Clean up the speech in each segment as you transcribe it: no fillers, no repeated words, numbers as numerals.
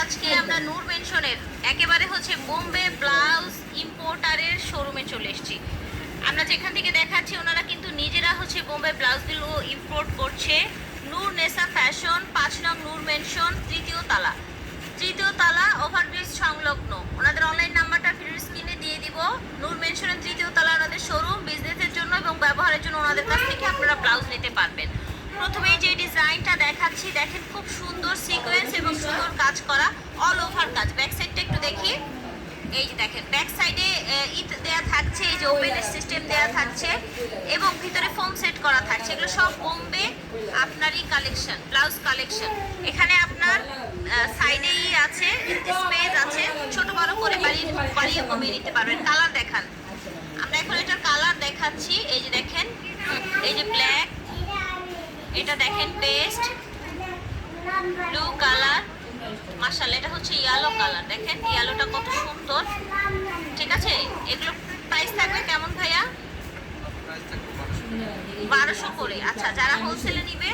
আজকে আমরা নূর মেনশনের একেবারে হচ্ছে বোম্বে ব্লাউজ ইম্পোর্টারের শোরুমে চলে এসেছি। আমরা যেখান থেকে দেখাচ্ছি ওনারা কিন্তু নিজেরা হচ্ছে বোম্বে ব্লাউজগুলো ইম্পোর্ট করছে। নূর নেসা ফ্যাশন, 5 নং নূর মেনশন, তৃতীয় তালা ওভারব্রিজ সংলগ্ন। ওনাদের অনলাইন নাম্বারটা ভিডিওর স্ক্রিনে দিয়ে দিব। নূর মেনশনের তৃতীয় তালা ওনাদের শোরুম। বিজনেসের জন্য এবং ব্যবহারের জন্য ওনাদের কাছ থেকে আপনারা ব্লাউজ নিতে পারবেন। প্রথমেই যে ডিজাইনটা দেখাচ্ছি দেখেন, খুব সুন্দর সিকোয়েন্স এবং সুন্দর কাজ করা, অল ওভার কাজ। ব্যাক সাইডটা একটু দেখি। এই যে দেখেন ব্যাক সাইডে ইট দেয়া থাকছে, এই যে ওপেন সিস্টেম দেয়া থাকছে এবং ভিতরে ফোম সেট করা থাকছে। এগুলো সব বোম্বে আপনারই কালেকশন, ব্লাউজ কালেকশন। এখানে আপনার সাইডেই আছে স্পেস আছে, ছোট বড় করে বাড়িয়ে কমিয়ে নিতে পারবেন। কালার দেখান, আমরা এখন এটার কালার দেখাচ্ছি। এই যে দেখেন, এই যে ব্ল্যাক, এটা দেখেন পেস্ট ব্লু কালার, মাশাআল্লাহ এটা হচ্ছে ইয়েলো কালার। দেখেন ইয়েলোটা কত সুন্দর, ঠিক আছে। এগুলো প্রাইস থাকবে কেমন ভাইয়া? 1200 করে। আচ্ছা, যারা হোলসেলে নিবে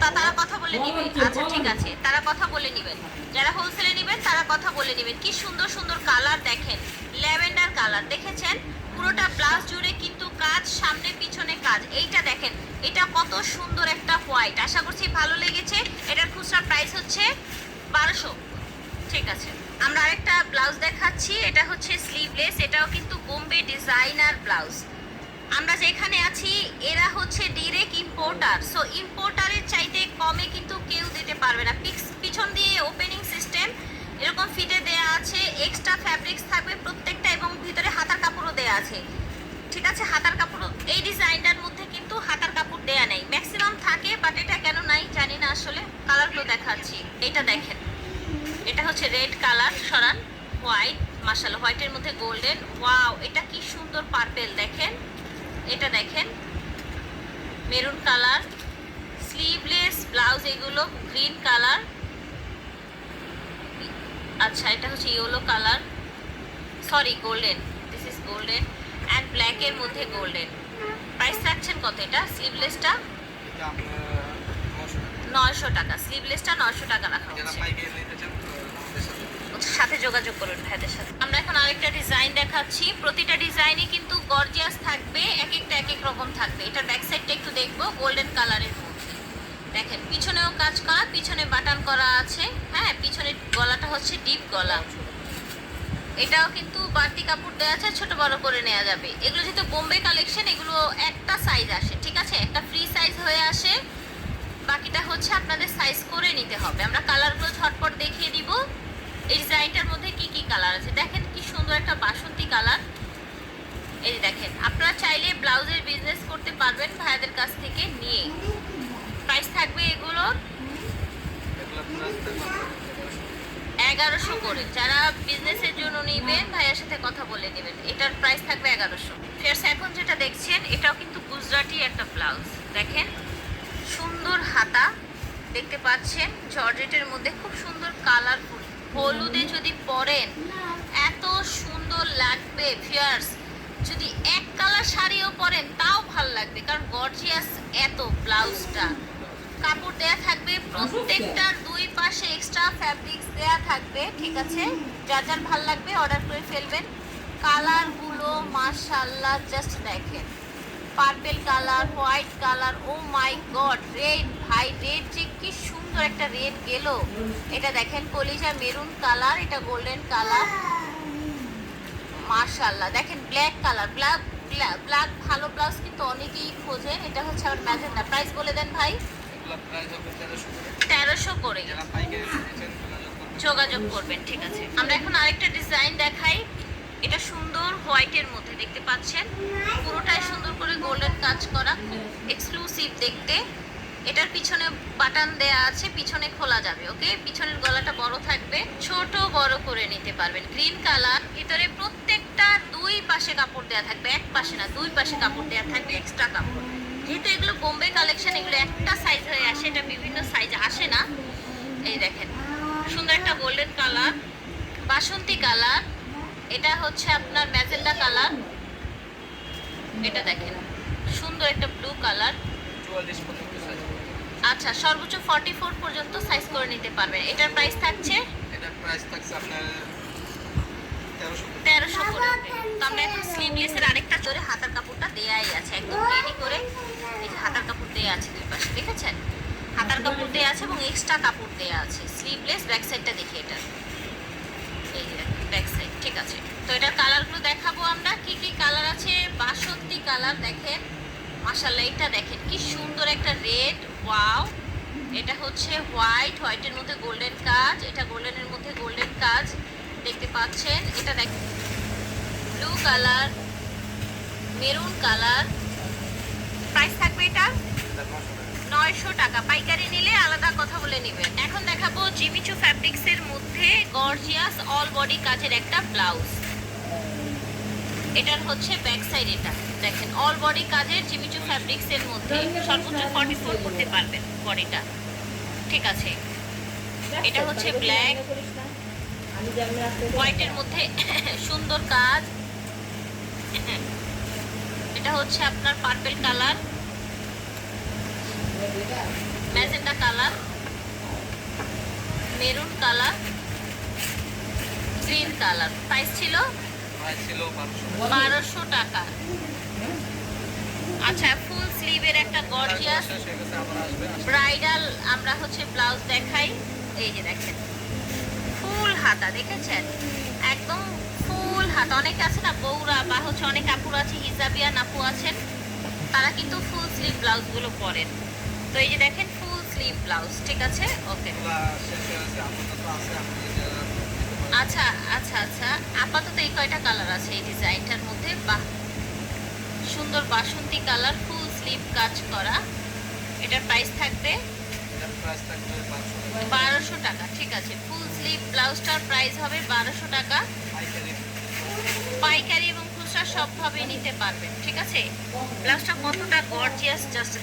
তারা কথা বলে নিবে। আচ্ছা ঠিক আছে, তারা কথা বলে নিবেন। যারা হোলসেলে নিবেন তারা কথা বলে নিবেন। কি সুন্দর সুন্দর কালার দেখেন, ল্যাভেন্ডার কালার দেখেছেন। পুরোটা ব্লাউজ জুড়ে কিন্তু কাজ, সামনে পিছনে কাজ। এইটা দেখেন, এটা কত সুন্দর একটা হোয়াইট। আশা করছি ভালো লেগেছে। এটার খুচরা প্রাইস হচ্ছে 1200। ঠিক আছে, আমরা আরেকটা ব্লাউজ দেখাচ্ছি। এটা হচ্ছে স্লিভলেস, এটাও কিন্তু বোম্বে ডিজাইনার ব্লাউজ। আমরা যেখানে আছি এরা হচ্ছে ডিরেক্ট ইম্পোর্টার, সো ইম্পোর্টারের চাইতে কমে কিন্তু কেউ দিতে পারবে না। পিছন দিয়ে ওপেনিং সিস্টেম এরকম ফিটে দেয়া আছে, এক্সট্রা ফ্যাব্রিক্স থাকবে প্রত্যেকটা এবং ভিতরে হাতার কাপড়ও দেয়া আছে। ঠিক আছে, হাতার কাপড় এই ডিজাইনটার মধ্যে কিন্তু হাতার কাপড় দেয়া নেই, ম্যাক্সিমাম থাকে, বাট এটা কেন নাই জানি না আসলে। কালারগুলো দেখাচ্ছি। এটা দেখেন, এটা হচ্ছে রেড কালার, সরান, হোয়াইট, মাশাআল্লাহ হোয়াইটের মধ্যে গোল্ডেন। ওয়াও, এটা কি সুন্দর পার্পেল দেখেন। এটা দেখেন মেরুন কালার, স্লিভলেস ব্লাউজ, এগুলো গ্রিন কালার। আচ্ছা, এটা হচ্ছে yellow colour, sorry golden, this is golden and ব্ল্যাকের মধ্যে গোল্ডেন। প্রাইস রাখছেন কত? এটা স্লিভলেসটা 900 টাকা, স্লিভলেসটা 900 টাকা রাখা হচ্ছে। সাথে যোগাযোগ করুন ভাইদের সাথে। আমরা এখন আরেকটা ডিজাইন দেখাচ্ছি। প্রতিটা ডিজাইনই কিন্তু গর্জিয়াস থাকবে, এক একটা এক এক রকম থাকবে। এটার ব্যাক সাইডটা একটু দেখবো, গোল্ডেন কালারের মধ্যে দেখেন, পিছনেও কাজ করা, পিছনে বাটন করা আছে। হ্যাঁ, পিছনের গলাটা হচ্ছে ডিপ গলা। এটাও কিন্তু বাড়তি কাপড় দেওয়া আছে, ছোট বড় করে নেওয়া যাবে। এগুলো যেহেতু বোম্বে কালেকশন, এগুলো একটা সাইজ আসে, ঠিক আছে, একটা ফ্রি সাইজ হয়ে আসে, বাকিটা হচ্ছে আপনাদের সাইজ করে নিতে হবে। আমরা কালারগুলো ঝটপট দেখিয়ে দিব। এই ডিজাইনটার মধ্যে কি কি কালার আছে দেখেন, কি সুন্দর একটা বাসন্তী কালার। এই দেখেন, আপনারা চাইলে ব্লাউজের বিজনেস করতে পারবেন ভাইয়াদের কাছ থেকে নিয়ে। প্রাইস থাকবে এগুলোর 1100 করে। যারা বিজনেসের জন্য নেবেন ভাইয়ার সাথে কথা বলে নেবেন। এটার প্রাইস থাকবে 1100। ফেরস এখন যেটা দেখছেন এটাও কিন্তু গুজরাটি একটা ব্লাউজ। দেখেন সুন্দর হাতা দেখতে পাচ্ছেন, জর্জেটের মধ্যে খুব সুন্দর কালারফুল। হলুদে যদি পরেন এত সুন্দর লাগবে ভিউয়ার্স। যদি এক কালার শাড়িও পরেন তাও ভাল লাগবে, কারণ গর্জিয়াস এত ব্লাউজটা। কাপড় দেয়া থাকবে প্রত্যেকটার দুই পাশে, এক্সট্রা ফ্যাব্রিক্স দেয়া থাকবে। ঠিক আছে, যার যার ভাল লাগবে অর্ডার করে ফেলবেন। কালারগুলো মাশাআল্লাহ জাস্ট দেখেন, পার্পেল কালার, হোয়াইট কালার, ও মাই গড, রেড, ভাই রেড যে কি সুন্দর একটা রেড গেল। এটা দেখেন কলিজা মেরুন কালার, এটা গোল্ডেন কালার, মাশাআল্লাহ। দেখেন ব্ল্যাক কালার, ব্ল্যাক ভালো ব্লাউজ কিন্তু অনেকেই খোঁজেন। এটা হচ্ছে আমার ম্যাজেন্ডা। প্রাইস বলে দেন ভাই। 1300 করে যোগাযোগ করবেন। ঠিক আছে, আমরা এখন আরেকটা ডিজাইন দেখাই। এটা সুন্দর হোয়াইটের মধ্যে দেখতে পাচ্ছেন, পুরোটাই সুন্দর করে গোল্ডেন কাজ করা, খুব এক্সক্লুসিভ দেখতে। এটার পিছনে বাটন দেয়া আছে, পিছনে খোলা যাবে। ওকে, পিছনের গলাটা বড় থাকবে, ছোট বড় করে নিতে পারবেন। গ্রিন কালার, ভিতরে প্রত্যেকটা দুই পাশে কাপড় দেয়া থাকবে, এক পাশে না, দুই পাশে কাপড় দেয়া থাকবে, এক্সট্রা কাপড়। যেহেতু এগুলো বোম্বে কালেকশন, এগুলো একটা সাইজ হয়ে আসে, এটা বিভিন্ন সাইজ আসে না। এই দেখেন সুন্দর একটা গোল্ডেন কালার, বাসন্তী কালার, এটা হচ্ছে আপনার ম্যাজেন্ডা কালার। এটা দেখেন সুন্দর একটা ব্লু কালার, আচ্ছা, সর্বোচ্চ 44 পর্যন্ত সাইজ করে নিতে পারবেন। এটার প্রাইস থাকছে এটার প্রাইস থাকছে আপনার 1300 করে। তো আমরা এখন স্লিভলেসের আরেকটা জোরে হাতার কাপড়টা দেয়াই আছে, একদম রেডি করে। এই যে হাতার কাপড় দেয়া আছে দুই পাশে, দেখেছেন? হাতার কাপড় দেয়া আছে এবং এক্সট্রা কাপড় দেয়া আছে। স্লিভলেস ব্যাক সাইডটা দেখি এটা, এই যে ব্যাক সাইড, ঠিক আছে। তো এটার কালারগুলো দেখাবো আমরা, কি কি কালার আছে। 62 কালার দেখেন, মাশাআল্লাহ। এটা দেখেন কি সুন্দর একটা রেড, ওয়াও। এটা হচ্ছে হোয়াইট, হোয়াইটের মধ্যে গোল্ডেন কাজ, এটা গোল্ডেনের মধ্যে গোল্ডেন কাজ দেখতে পাচ্ছেন। এটা দেখ blue colour, maroon colour. Price থাকবে এটা 900 টাকা। পাইকারি নিলে আলাদা কথা বলে নেবেন। এখন দেখাবো জিমিচু ফ্যাব্রিক্সের মধ্যে গর্জিয়াস অল বডি কাজের একটা ব্লাউজ। এটার হচ্ছে ব্যাক সাইড, এটা দেখেন অল বডি কাজের জিমিচু ফ্যাব্রিক্সের মধ্যে সর্বোচ্চ 44 করতে পারবেন বডিটা, ঠিক আছে। এটা হচ্ছে ব্ল্যাক, হোয়াইটের মধ্যে সুন্দর কাজ। এটা হচ্ছে আপনার purple colour, magenta colour, maroon colour, green colour. Price ছিল 1200 টাকা। আচ্ছা, ফুল স্লিভের একটা গর্জিয়াস ব্রাইডাল আমরা হচ্ছে ব্লাউজ দেখাই। এই যে দেখেন ফুল হাতা, দেখেছেন? একদম ফুল হাতা। অনেকে আছে না বউরা বা হচ্ছে অনেক আপুর আছে, হিজাবিয়া আপু আছেন, তারা কিন্তু ফুল স্লিভ ব্লাউজগুলো পরেন। তো এই যে দেখেন ফুল স্লিভ ব্লাউজ, ঠিক আছে, ওকে। আচ্ছা আচ্ছা আচ্ছা, আপাতত এই কয়টা কালার আছে এই ডিজাইনটার মধ্যে। বাহ, সুন্দর বাসন্তী কালার, ফুল স্লিভ কাজ করা। এটার প্রাইস থাকবে 1200 টাকা, ঠিক আছে। ফুল স্লিভ ব্লাউজটার প্রাইস হবে 1200 টাকা। পাইকারি এবং খুচরা সবভাবে নিতে পারবেন, ঠিক আছে। ব্লাউজটা কতটা গর্জিয়াস জাস্ট